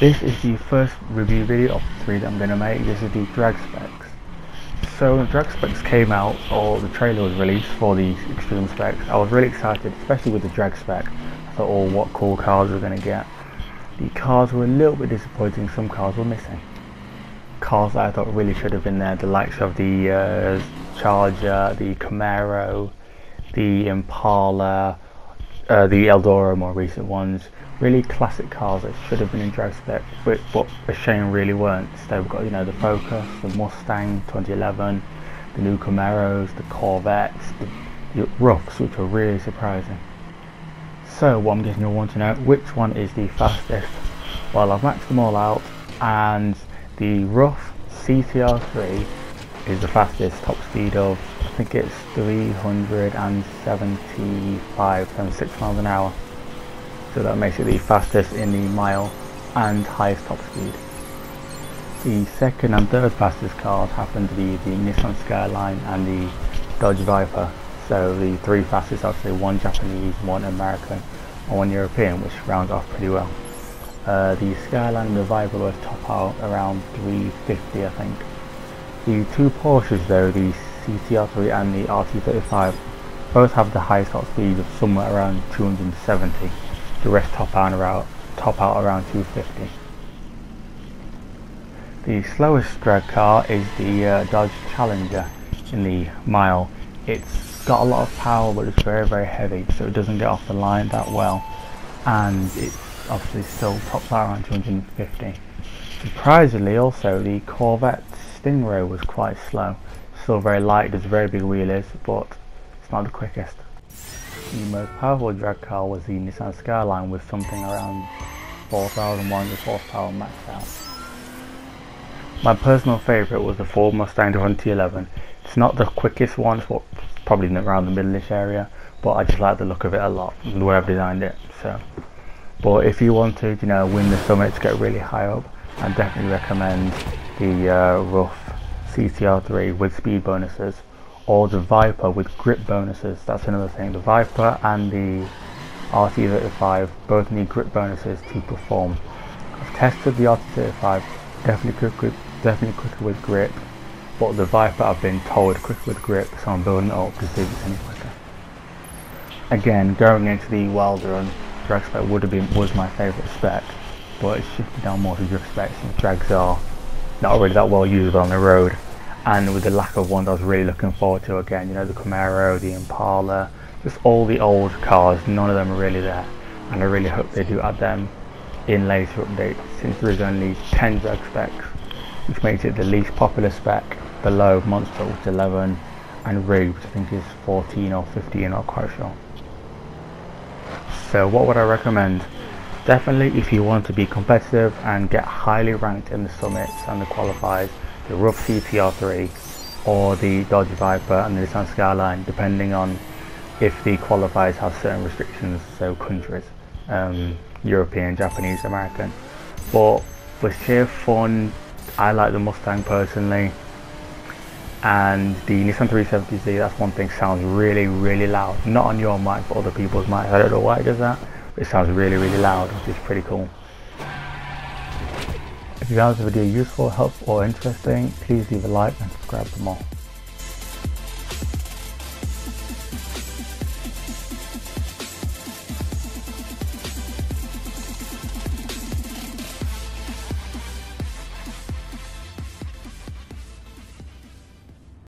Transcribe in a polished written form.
This is the first review video of the 3 that I'm going to make. This is the drag specs. So when drag specs came out, or the trailer was released for the extreme specs, I was really excited, especially with the drag spec. I thought, oh, what cool cars we're going to get. The cars were a little bit disappointing. Some cars were missing. Cars that I thought really should have been there, the likes of the Charger, the Camaro, the Impala, the Eldora, more recent ones. Really classic cars that should have been in drag spec, but a shame really weren't. So we've got, the Focus, the Mustang 2011, the new Camaros, the Corvettes, the Roughs, which are really surprising. So what I'm guessing you'll want to know, which one is the fastest? Well, I've maxed them all out, and the Rough CTR3 is the fastest, top speed of, I think it's 376 miles an hour. So that makes it the fastest in the mile and highest top speed. The second and third fastest cars happen to be the Nissan Skyline and the Dodge Viper. So the 3 fastest, I'd say 1 Japanese, 1 American and 1 European, which rounds off pretty well. The Skyline and the Viper both top out around 350, I think. The 2 Porsches though, the CTR3 and the RT35, both have the highest top speed of somewhere around 270. The rest top out around 250. The slowest drag car is the Dodge Challenger in the mile. It's got a lot of power, but it's very, very heavy, so it doesn't get off the line that well, and it obviously still tops out around 250. Surprisingly also, the Corvette Stingray was quite slow. Still very light, does very big wheelies, but it's not the quickest. The most powerful drag car was the Nissan Skyline with something around 4,100 horsepower maxed out. My personal favourite was the Ford Mustang 2011. It's not the quickest one, it's probably around the middle-ish area, but I just like the look of it a lot, the way I've designed it. So, but if you want to, win the summits, get really high up, I definitely recommend the Rough CTR3 with speed bonuses, or the Viper with grip bonuses. That's another thing. The Viper and the RT35 both need grip bonuses to perform. I've tested the RT35, definitely quicker with grip, but the Viper I've been told quicker with grip, so I'm building it up to see if it's any quicker. Again, going into the wild run, drag spec was my favourite spec, but it's shifted down more to drift specs, and drags are not really that well usable on the road. And with the lack of ones I was really looking forward to again, the Camaro, the Impala, just all the old cars, none of them are really there. And I really hope they do add them in later updates, since there is only 10 drag specs, which makes it the least popular spec below Monster, which is 11, and Rig, which I think is 14 or 15, not quite sure. So what would I recommend? Definitely, if you want to be competitive and get highly ranked in the summits and the qualifiers, the Rough CTR3 or the Dodge Viper and the Nissan Skyline, depending on if the qualifiers have certain restrictions, so countries, European, Japanese, American. But for sheer fun, I like the Mustang personally, and the Nissan 370Z, that's one thing, sounds really, really loud. Not on your mic, but other people's mics. I don't know why it does that, but it sounds really, really loud, which is pretty cool. If you found this video useful, helpful or interesting, please leave a like and subscribe for more.